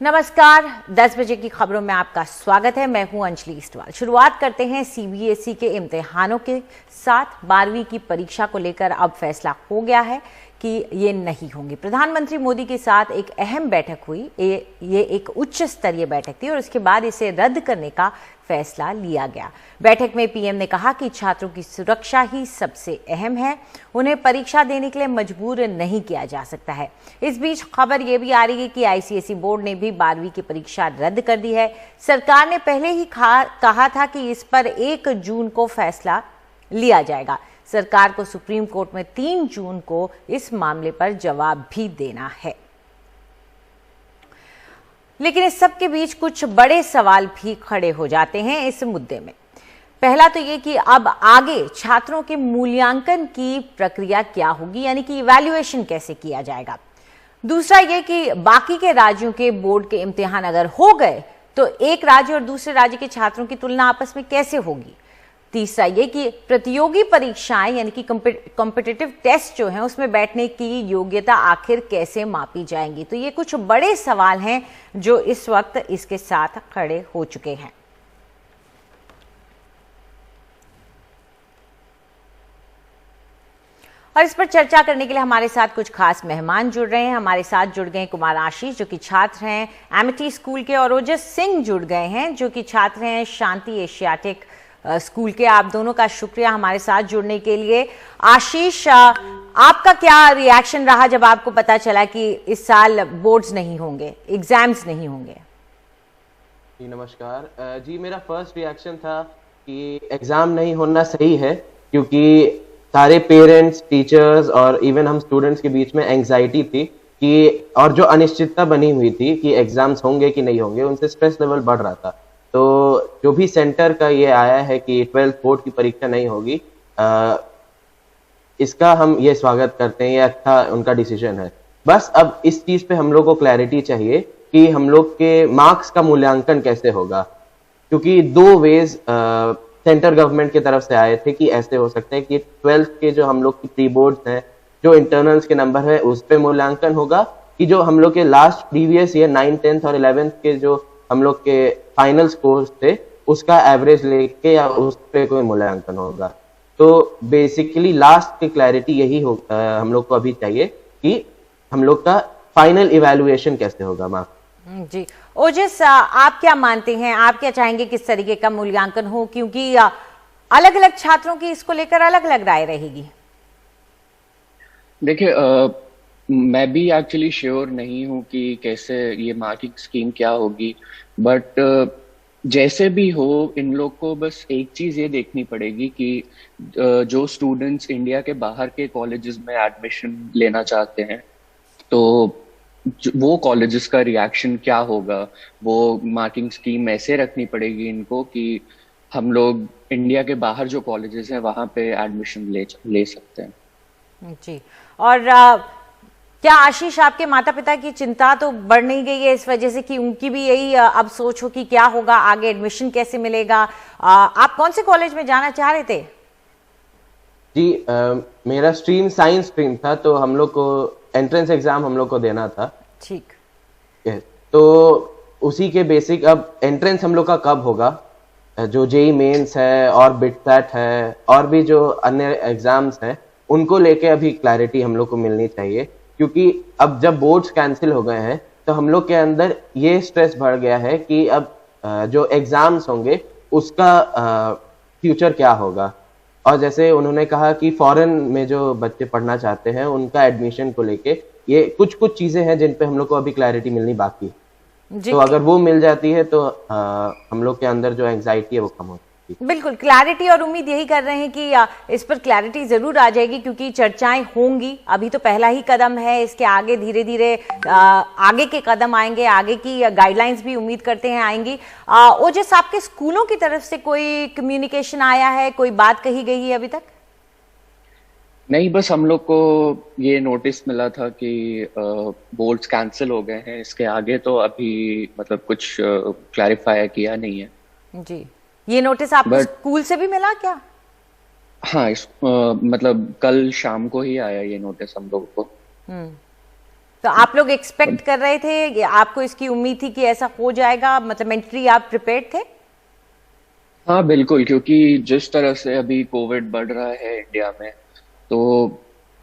नमस्कार, 10 बजे की खबरों में आपका स्वागत है। मैं हूं अंजलि इस्टवाल। शुरुआत करते हैं सीबीएसई के इम्तिहानों के साथ। 12वीं की परीक्षा को लेकर अब फैसला हो गया है कि ये नहीं होंगी। प्रधानमंत्री मोदी के साथ एक अहम बैठक हुई। ये एक उच्च स्तरीय बैठक थी और उसके बाद इसे रद्द करने का फैसला लिया गया। बैठक में पीएम ने कहा कि छात्रों की सुरक्षा ही सबसे अहम है, उन्हें परीक्षा देने के लिए मजबूर नहीं किया जा सकता है। इस बीच खबर यह भी आ रही है कि आईसीएसई बोर्ड ने भी 12वीं की परीक्षा रद्द कर दी है। सरकार ने पहले ही कहा था कि इस पर 1 जून को फैसला लिया जाएगा। सरकार को सुप्रीम कोर्ट में 3 जून को इस मामले पर जवाब भी देना है। लेकिन इस सब के बीच कुछ बड़े सवाल भी खड़े हो जाते हैं इस मुद्दे में। पहला तो ये कि अब आगे छात्रों के मूल्यांकन की प्रक्रिया क्या होगी, यानी कि इवैल्यूएशन कैसे किया जाएगा। दूसरा ये कि बाकी के राज्यों के बोर्ड के इम्तिहान अगर हो गए तो एक राज्य और दूसरे राज्य के छात्रों की तुलना आपस में कैसे होगी। तीसरा ये कि प्रतियोगी परीक्षाएं यानी कि कॉम्पिटिटिव टेस्ट जो हैं उसमें बैठने की योग्यता आखिर कैसे मापी जाएंगी। तो ये कुछ बड़े सवाल हैं जो इस वक्त इसके साथ खड़े हो चुके हैं। और इस पर चर्चा करने के लिए हमारे साथ कुछ खास मेहमान जुड़ रहे हैं। हमारे साथ जुड़ गए कुमार आशीष जो कि छात्र हैं एमिटी स्कूल के, और ओजस सिंह जुड़ गए हैं जो कि छात्र हैं शांति एशियाटिक स्कूल के। आप दोनों का शुक्रिया हमारे साथ जुड़ने के लिए। आशीष, आपका क्या रिएक्शन रहा जब आपको पता चला कि इस साल बोर्ड्स नहीं होंगे, एग्जाम्स नहीं होंगे? जी नमस्कार जी, मेरा फर्स्ट रिएक्शन था कि एग्जाम नहीं होना सही है, क्योंकि सारे पेरेंट्स, टीचर्स और इवन हम स्टूडेंट्स के बीच में एंग्जाइटी थी कि और जो अनिश्चितता बनी हुई थी कि एग्जाम्स होंगे कि नहीं होंगे, उनसे स्ट्रेस लेवल बढ़ रहा था। तो जो भी सेंटर का ये आया है कि 12th बोर्ड की परीक्षा नहीं होगी, इसका हम ये स्वागत करते हैं। ये अच्छा उनका डिसीजन है। बस अब इस चीज पे हम लोग को क्लैरिटी चाहिए कि हम लोग के मार्क्स का मूल्यांकन कैसे होगा, क्योंकि 2 वेज सेंटर गवर्नमेंट की तरफ से आए थे कि ऐसे हो सकते हैं कि 12th के जो हम लोग की प्री बोर्ड्स हैं, जो इंटरनल्स के नंबर है उस पे मूल्यांकन होगा, कि जो हम लोग के last previous year 9th, 10th और 11th के जो हम लोग के फाइनल स्कोर्स थे उसका एवरेज लेके या उस पे कोई मूल्यांकन होगा। तो बेसिकली लास्ट की क्लैरिटी यही हो हम लोग को अभी चाहिए कि हम लोग का फाइनल इवैल्यूएशन कैसे होगा। माँ जी, ओजस, आप क्या मानते हैं, आप क्या चाहेंगे किस तरीके का मूल्यांकन हो, क्योंकि अलग अलग छात्रों की इसको लेकर अलग अलग राय रहेगी? देखिए, मैं भी एक्चुअली श्योर नहीं हूँ कि कैसे ये मार्किंग स्कीम क्या होगी, बट जैसे भी हो इन लोग को बस एक चीज ये देखनी पड़ेगी कि जो स्टूडेंट्स इंडिया के बाहर के कॉलेजेस में एडमिशन लेना चाहते हैं तो वो कॉलेजेस का रिएक्शन क्या होगा। वो मार्किंग स्कीम ऐसे रखनी पड़ेगी इनको कि हम लोग इंडिया के बाहर जो कॉलेजेस हैं वहां पे एडमिशन ले सकते हैं। जी, और क्या आशीष, आपके माता पिता की चिंता तो बढ़ नहीं गई है इस वजह से कि उनकी भी यही अब सोच हो कि क्या होगा आगे, एडमिशन कैसे मिलेगा? आप कौन से कॉलेज में जाना चाह रहे थे? जी, मेरा स्ट्रीम साइंस स्ट्रीम था, तो हम लोग को एंट्रेंस एग्जाम हम लोग को देना था। ठीक, तो उसी के बेसिक अब एंट्रेंस हम लोग का कब होगा, जो जेई मेंस है और बिटसैट है और भी जो अन्य एग्जाम्स हैं, उनको लेके अभी क्लैरिटी हम लोग को मिलनी चाहिए। क्योंकि अब जब बोर्ड्स कैंसिल हो गए हैं तो हम लोग के अंदर ये स्ट्रेस बढ़ गया है कि अब जो एग्जाम्स होंगे उसका फ्यूचर क्या होगा। और जैसे उन्होंने कहा कि फॉरेन में जो बच्चे पढ़ना चाहते हैं उनका एडमिशन को लेके ये कुछ चीजें हैं जिन पे हम लोग को अभी क्लैरिटी मिलनी बाकी। तो अगर वो मिल जाती है तो हम लोग के अंदर जो एंग्जाइटी है वो कम होती है। बिल्कुल, क्लैरिटी और उम्मीद यही कर रहे हैं कि इस पर क्लैरिटी जरूर आ जाएगी, क्योंकि चर्चाएं होंगी। अभी तो पहला ही कदम है, इसके आगे धीरे धीरे आगे के कदम आएंगे, आगे की गाइडलाइंस भी उम्मीद करते हैं आएंगी। ओजस, आपके स्कूलों की तरफ से कोई कम्युनिकेशन आया है, कोई बात कही गई है अभी तक? नहीं, बस हम लोग को ये नोटिस मिला था कि बोर्ड्स कैंसिल हो गए हैं। इसके आगे तो अभी मतलब कुछ क्लैरिफाई किया नहीं है। जी, ये नोटिस आपको स्कूल से भी मिला क्या? हाँ, मतलब कल शाम को ही आया ये नोटिस हम लोगों को। तो आप लोग एक्सपेक्ट कर रहे थे, आपको इसकी उम्मीद थी कि ऐसा हो जाएगा, मतलब मेंटली आप प्रिपेयर्ड थे? हाँ बिल्कुल, क्योंकि जिस तरह से अभी कोविड बढ़ रहा है इंडिया में, तो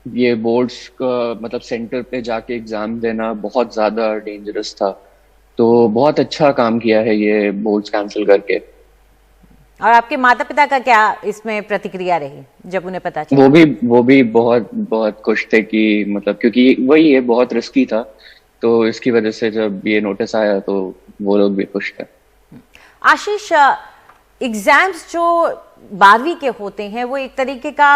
ये बोर्ड्स का मतलब सेंटर पे जाके एग्जाम देना बहुत ज्यादा डेंजरस था। तो बहुत अच्छा काम किया है ये बोर्ड्स कैंसिल करके। और आपके माता पिता का क्या इसमें प्रतिक्रिया रही जब उन्हें पता चला? वो भी बहुत बहुत खुश थे कि मतलब, क्योंकि वही है, बहुत रिस्की था, तो इसकी वजह से जब ये नोटिस आया तो वो लोग भी खुश थे। आशीष, एग्जाम्स जो 12वीं के होते हैं वो एक तरीके का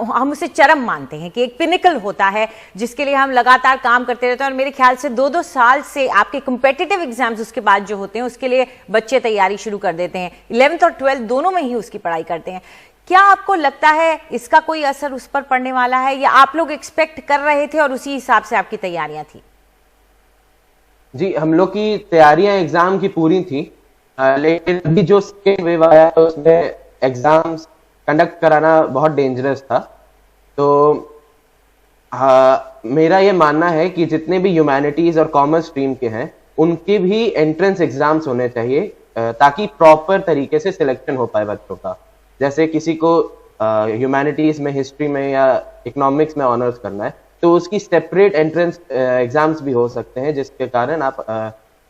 हम उसे चरम मानते हैं कि एक पिनिकल होता है जिसके लिए हम लगातार काम करते रहते हैं, और मेरे ख्याल से 2-2 साल से आपके कम्पिटिटिव एग्जाम्स उसके बाद जो होते हैं उसके लिए बच्चे तैयारी शुरू कर देते हैं। 11th और 12th दोनों में ही उसकी पढ़ाई करते हैं। क्या आपको लगता है इसका कोई असर उस पर पड़ने वाला है, या आप लोग एक्सपेक्ट कर रहे थे और उसी हिसाब से आपकी तैयारियां थी? जी, हम लोग की तैयारियां एग्जाम की पूरी थी, लेकिन अभी जो सेकेंड वेव आया तो उसमें एग्जाम्स कंडक्ट कराना बहुत डेंजरस था। तो मेरा ये मानना है कि जितने भी ह्यूमैनिटीज और कॉमर्स स्ट्रीम के हैं उनके भी एंट्रेंस एग्जाम्स होने चाहिए, ताकि प्रॉपर तरीके से सिलेक्शन हो पाए बच्चों का। जैसे किसी को ह्यूमैनिटीज में, हिस्ट्री में या इकोनॉमिक्स में ऑनर्स करना है तो उसकी सेपरेट एंट्रेंस एग्जाम्स भी हो सकते हैं, जिसके कारण आप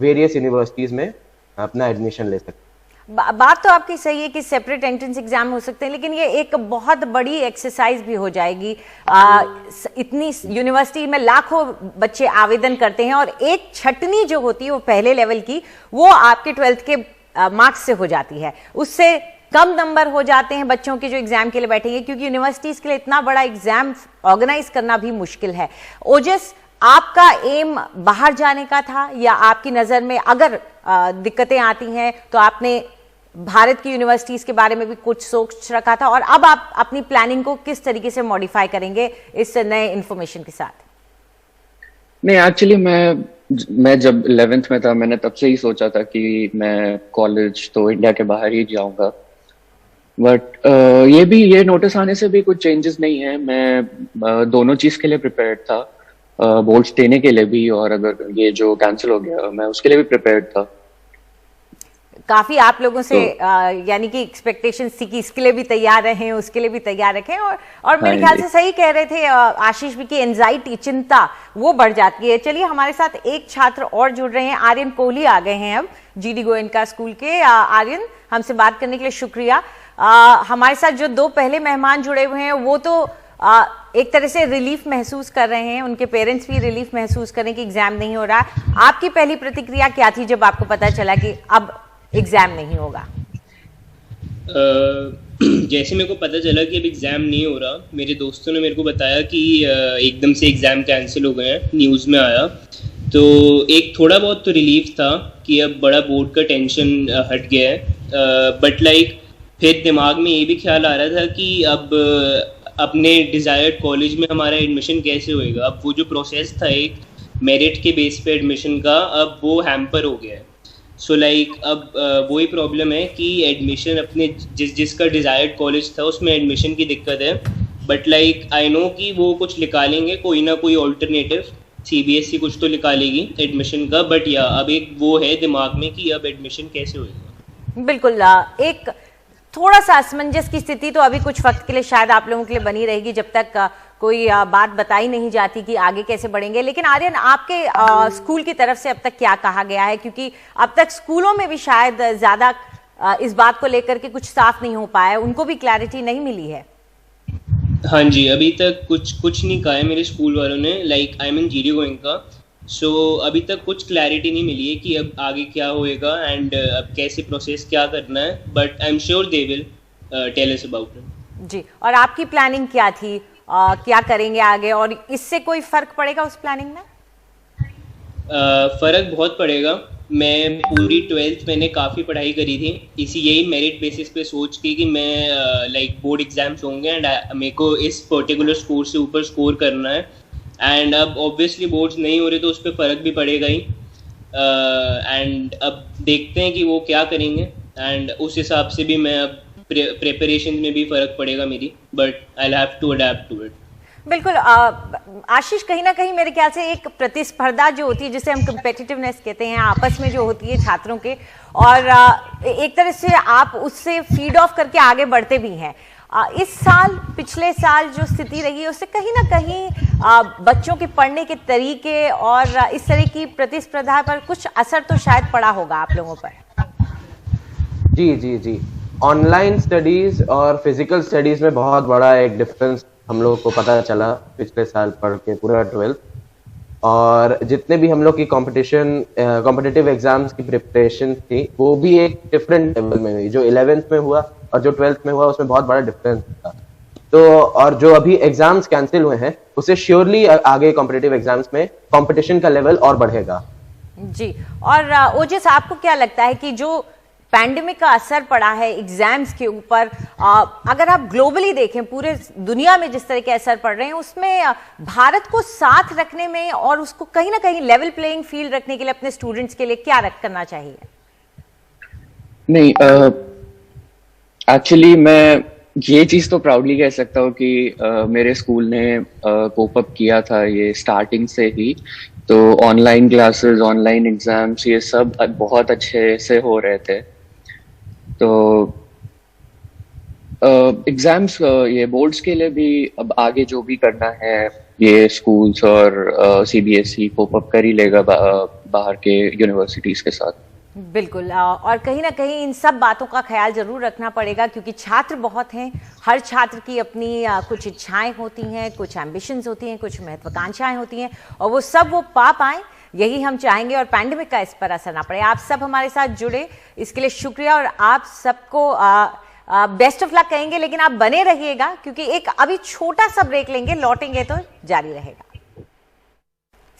वेरियस यूनिवर्सिटीज में अपना एडमिशन ले सकते हैं। बात तो आपकी सही है कि सेपरेट एंट्रेंस एग्जाम हो सकते हैं, लेकिन ये एक बहुत बड़ी एक्सरसाइज भी हो जाएगी। इतनी यूनिवर्सिटी में लाखों बच्चे आवेदन करते हैं और एक छटनी जो होती है वो पहले लेवल की, वो आपके 12th के मार्क्स से हो जाती है। उससे कम नंबर हो जाते हैं बच्चों के जो एग्जाम के लिए बैठेंगे, क्योंकि यूनिवर्सिटीज के लिए इतना बड़ा एग्जाम ऑर्गेनाइज करना भी मुश्किल है। ओजस, आपका एम बाहर जाने का था, या आपकी नजर में अगर दिक्कतें आती हैं तो आपने भारत की यूनिवर्सिटीज के बारे में भी कुछ सोच रखा था, और अब आप अपनी प्लानिंग को किस तरीके से मॉडिफाई करेंगे इस नए इंफॉर्मेशन के साथ? नहीं, एक्चुअली मैं जब 11th में था मैंने तब से ही सोचा था कि मैं कॉलेज तो इंडिया के बाहर ही जाऊंगा, बट ये नोटिस आने से भी कुछ चेंजेस नहीं है। मैं दोनों चीज के लिए प्रिपेयर्ड था, बोर्ड्स देने के लिए भी, और अगर ये जो कैंसिल हो गया मैं उसके लिए भी प्रिपेयर्ड था। काफी आप लोगों से यानी कि एक्सपेक्टेशंस थी कि इसके लिए भी तैयार रहें, उसके लिए भी तैयार रखें, और मेरे ख्याल से सही कह रहे थे आशीष भी कि एंजाइटी, चिंता वो बढ़ जाती है। चलिए, हमारे साथ एक छात्र और जुड़ रहे हैं, आर्यन कोहली आ गए हैं अब जीडी गोयनका स्कूल के। आर्यन, हमसे बात करने के लिए शुक्रिया। हमारे साथ जो 2 पहले मेहमान जुड़े हुए हैं वो तो एक तरह से रिलीफ महसूस कर रहे हैं, उनके पेरेंट्स भी रिलीफ महसूस कर रहे हैं कि एग्जाम नहीं हो रहा। आपकी पहली प्रतिक्रिया क्या थी जब आपको पता चला कि अब एग्जाम नहीं होगा? जैसे मेरे को पता चला कि अब एग्जाम नहीं हो रहा, मेरे दोस्तों ने मेरे को बताया कि एकदम से एग्जाम कैंसिल हो गए हैं, न्यूज़ में आया, तो एक थोड़ा बहुत तो रिलीफ था कि अब बड़ा बोर्ड का टेंशन हट गया है। बट लाइक फिर दिमाग में ये भी ख्याल आ रहा था कि अब अपने डिज़ायर्ड कॉलेज में हमारा एडमिशन कैसे होएगा। अब वो जो प्रोसेस था एक मेरिट के बेस पे एडमिशन का, अब वो हैम्पर हो गया है। सो लाइक अब वही प्रॉब्लम है कि एडमिशन अपने जिसका डिज़ायर्ड कॉलेज था उसमें एडमिशन की दिक्कत है। बट लाइक आई नो कि वो कुछ निकालेंगे, कोई ना कोई ऑल्टरनेटिव, CBSE कुछ तो निकालेगी एडमिशन का। बट या अब एक वो है दिमाग में कि अब एडमिशन कैसे होएगा। बिल्कुल, एक थोड़ा सा असमंजस की स्थिति तो अभी कुछ वक्त के लिए शायद आप लोगों के लिए बनी रहेगी, जब तक कोई बात बताई नहीं जाती कि आगे कैसे बढ़ेंगे। लेकिन आर्यन, आपके स्कूल की तरफ से अब तक क्या कहा गया है, क्योंकि अब तक स्कूलों में भी शायद ज्यादा इस बात को लेकर के कुछ साफ नहीं हो पाया है, उनको भी क्लैरिटी नहीं मिली है? हाँ जी, अभी तक कुछ नहीं कहा है मेरे स्कूल वालों ने। Like I mean GD Goenka, so अभी तक कुछ क्लैरिटी नहीं मिली है कि अब आगे क्या होएगा एंड अब कैसे प्रोसेस क्या करना है। But I am sure they will tell us about it. जी, और आपकी प्लानिंग क्या थी, क्या करेंगे आगे, और इससे कोई फर्क पड़ेगा उस प्लानिंग में? फर्क बहुत पड़ेगा। मैं पूरी 12th मैंने काफ़ी पढ़ाई करी थी, यही मेरिट बेसिस पे सोच के कि मैं लाइक बोर्ड एग्जाम्स होंगे एंड मेरे को इस पर्टिकुलर स्कोर से ऊपर स्कोर करना है। एंड अब ऑब्वियसली बोर्ड्स नहीं हो रहे तो उस पर फ़र्क भी पड़ेगा ही। एंड अब देखते हैं कि वो क्या करेंगे, एंड उस हिसाब से भी मैं अब प्रिपरेशन में भी फ़र्क पड़ेगा मेरी। But I have to adapt to it. बिल्कुल। आशीष, कहीं ना कहीं मेरे ख्याल से एक प्रतिस्पर्धा जो होती है, जिसे हम कम्पिटिटिवनेस कहते हैं, आपस में जो होती है छात्रों के, और एक तरह से आप उससे फीड ऑफ करके आगे बढ़ते भी हैं। इस साल, पिछले साल जो स्थिति रही है उससे कहीं ना कहीं बच्चों के पढ़ने के तरीके और इस तरह की प्रतिस्पर्धा पर कुछ असर तो शायद पड़ा होगा आप लोगों पर। जी जी जी, ऑनलाइन स्टडीज और फिजिकल स्टडीज में बहुत बड़ा एक डिफरेंस हम लोग को पता चला पिछले साल पढ़ के पूरा 12th। और जितने भी हम लोग की कॉम्पिटिटिव एग्जाम्स की प्रिपरेशन थी वो भी एक डिफरेंट लेवल में हुई। जो 11th में हुआ और जो 12th में हुआ उसमें बहुत बड़ा डिफरेंस था। तो और जो अभी एग्जाम्स कैंसिल हुए हैं उससे श्योरली आगे कॉम्पिटिटिव एग्जाम्स में कंपटीशन का लेवल और बढ़ेगा। जी, और ओजस, आपको क्या लगता है कि जो पैंडेमिक का असर पड़ा है एग्जाम्स के ऊपर, अगर आप ग्लोबली देखें पूरे दुनिया में जिस तरह के असर पड़ रहे हैं, उसमें भारत को साथ रखने में और उसको कहीं ना कहीं लेवल प्लेइंग फील्ड रखने के लिए अपने स्टूडेंट्स के लिए क्या करना चाहिए? नहीं, एक्चुअली मैं ये चीज तो प्राउडली कह सकता हूँ कि मेरे स्कूल ने कोप अप किया था ये स्टार्टिंग से ही। तो ऑनलाइन क्लासेस, ऑनलाइन एग्जाम्स, ये सब बहुत अच्छे से हो रहे थे। तो एग्जाम्स ये बोर्ड्स के लिए भी अब आगे जो भी करना है ये स्कूल्स और सीबीएसई कोप अप कर ही लेगा बाहर के यूनिवर्सिटीज के साथ। बिल्कुल, और कहीं ना कहीं इन सब बातों का ख्याल जरूर रखना पड़ेगा क्योंकि छात्र बहुत हैं। हर छात्र की अपनी कुछ इच्छाएं होती हैं, कुछ एम्बिशंस होती हैं, कुछ महत्वाकांक्षाएं होती हैं, और वो सब वो पा पाएं, यही हम चाहेंगे, और पैंडेमिक का इस पर असर ना पड़े। आप सब हमारे साथ जुड़े, इसके लिए शुक्रिया, और आप सबको बेस्ट ऑफ लक कहेंगे। लेकिन आप बने रहिएगा क्योंकि एक अभी छोटा सा ब्रेक लेंगे, लौटेंगे तो जारी रहेगा।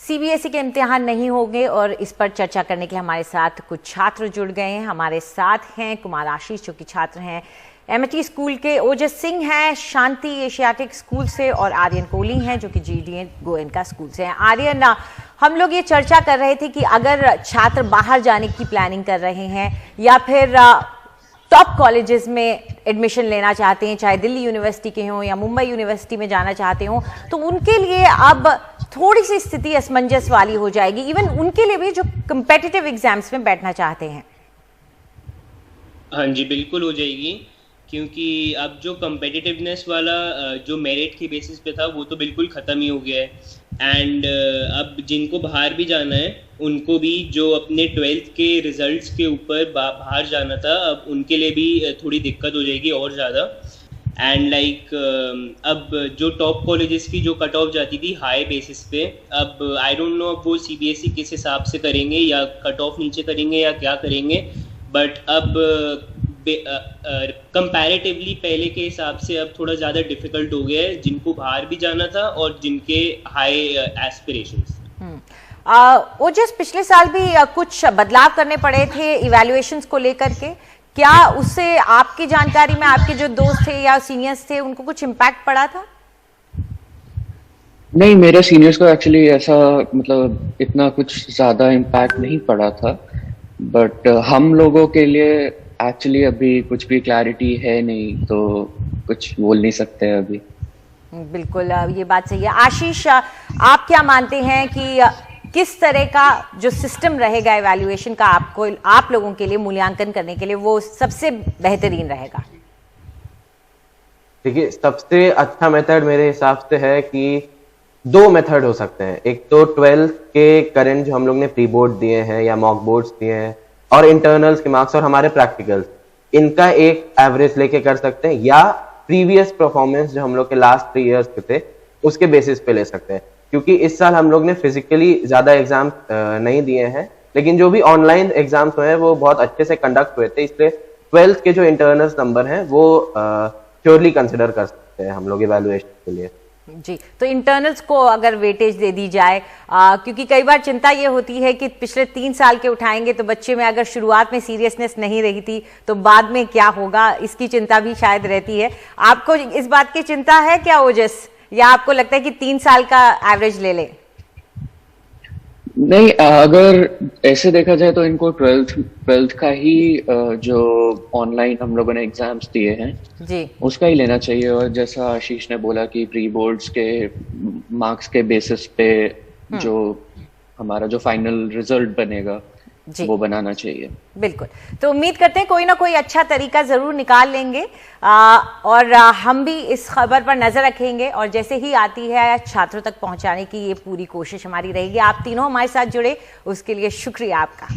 सीबीएसई के इम्तिहान नहीं होंगे और इस पर चर्चा करने के लिए हमारे साथ कुछ छात्र जुड़ गए हैं। हमारे साथ हैं कुमार आशीष जो कि छात्र हैं एमएटी स्कूल के, ओजस सिंह हैं शांति एशियाटिक स्कूल से, और आर्यन कोहली हैं जो कि जीडीएन गोयनका स्कूल से हैं। आर्यन, हम लोग ये चर्चा कर रहे थे कि अगर छात्र बाहर जाने की प्लानिंग कर रहे हैं या फिर टॉप कॉलेजेस में एडमिशन लेना चाहते हैं, चाहे दिल्ली यूनिवर्सिटी के हों या मुंबई यूनिवर्सिटी में जाना चाहते हों, तो उनके लिए अब थोड़ी सी स्थिति असमंजस वाली हो जाएगी, इवन उनके लिए भी जो कंपेटिटिव एग्जाम्स में बैठना चाहते हैं। हाँ जी, बिल्कुल हो जाएगी, क्योंकि अब जो कंपेटिटिवनेस वाला जो मेरिट की बेसिस पे था वो तो बिल्कुल ख़त्म ही हो गया है। एंड अब जिनको बाहर भी जाना है उनको भी जो अपने 12th के रिजल्ट्स के ऊपर बाहर जाना था, अब उनके लिए भी थोड़ी दिक्कत हो जाएगी और ज़्यादा। एंड अब जो टॉप कॉलेजेस की जो कट ऑफ जाती थी हाई बेसिस पे, अब आई डोंट नो अब वो सीबीएसई किस हिसाब से करेंगे, या कट ऑफ नीचे करेंगे या क्या करेंगे, बट अब कंपैरेटिवली पहले के हिसाब से अब थोड़ा ज़्यादा डिफिकल्ट हो गया है जिनको बाहर भी जाना था और जिनके हाई एस्पिरेशंस। ओजस, पिछले साल भी कुछ बदलाव करने पड़े थे इवैल्यूएशंस को लेकर के, क्या उससे आपकी जानकारी में आपके जो दोस्त थे या सीनियर्स थे उनको कुछ इम्पैक्ट पड़ा था? नहीं, मेरे सीनियर्स को एक्चुअली ऐसा मतलब इतना कुछ ज्यादा इम्पैक्ट नहीं पड़ा था, बट हम लोगों के लिए एक्चुअली अभी कुछ भी क्लैरिटी है नहीं, तो कुछ बोल नहीं सकते अभी। बिल्कुल, ये बात सही है। आशीष, आप क्या मानते हैं कि किस तरह का जो सिस्टम रहेगा इवैल्यूएशन का आपको, आप लोगों के लिए मूल्यांकन करने के लिए, वो सबसे बेहतरीन रहेगा? देखिए, सबसे अच्छा मेथड मेरे हिसाब से है कि 2 मेथड हो सकते हैं। एक तो 12th के करंट जो हम लोग ने प्री बोर्ड दिए हैं या मॉक बोर्ड्स दिए हैं, और इंटरनल्स के मार्क्स और हमारे प्रैक्टिकल्स, इनका एक एवरेज लेके कर सकते हैं, या प्रीवियस परफॉर्मेंस जो हम लोग के लास्ट 3 इयर्स के थे उसके बेसिस पे ले सकते हैं। क्योंकि इस साल हम लोग ने फिजिकली ज्यादा एग्जाम नहीं दिए हैं, लेकिन जो भी ऑनलाइन एग्जाम्स हुए हैं वो बहुत अच्छे से कंडक्ट हुए थे, इसलिए 12th के जो इंटरनल्स नंबर हैं वो श्योरली कंसिडर कर सकते हैं हम लोग इवैल्यूएशन के लिए। जी, तो इंटरनल्स को अगर वेटेज दे दी जाए, क्योंकि कई बार चिंता ये होती है कि पिछले 3 साल के उठाएंगे तो बच्चे में अगर शुरुआत में सीरियसनेस नहीं रही थी तो बाद में क्या होगा, इसकी चिंता भी शायद रहती है। आपको इस बात की चिंता है क्या ओजस, या आपको लगता है कि 3 साल का एवरेज ले लें? नहीं, अगर ऐसे देखा जाए तो इनको ट्वेल्थ का ही जो ऑनलाइन हम लोगों ने एग्जाम्स दिए हैं जी उसका ही लेना चाहिए। और जैसा आशीष ने बोला कि प्री बोर्ड्स के मार्क्स के बेसिस पे जो हमारा जो फाइनल रिजल्ट बनेगा जी वो बनाना चाहिए। बिल्कुल। तो उम्मीद करते हैं कोई ना कोई अच्छा तरीका जरूर निकाल लेंगे और हम भी इस खबर पर नजर रखेंगे और जैसे ही आती है छात्रों तक पहुंचाने की ये पूरी कोशिश हमारी रहेगी। आप तीनों हमारे साथ जुड़े उसके लिए शुक्रिया आपका।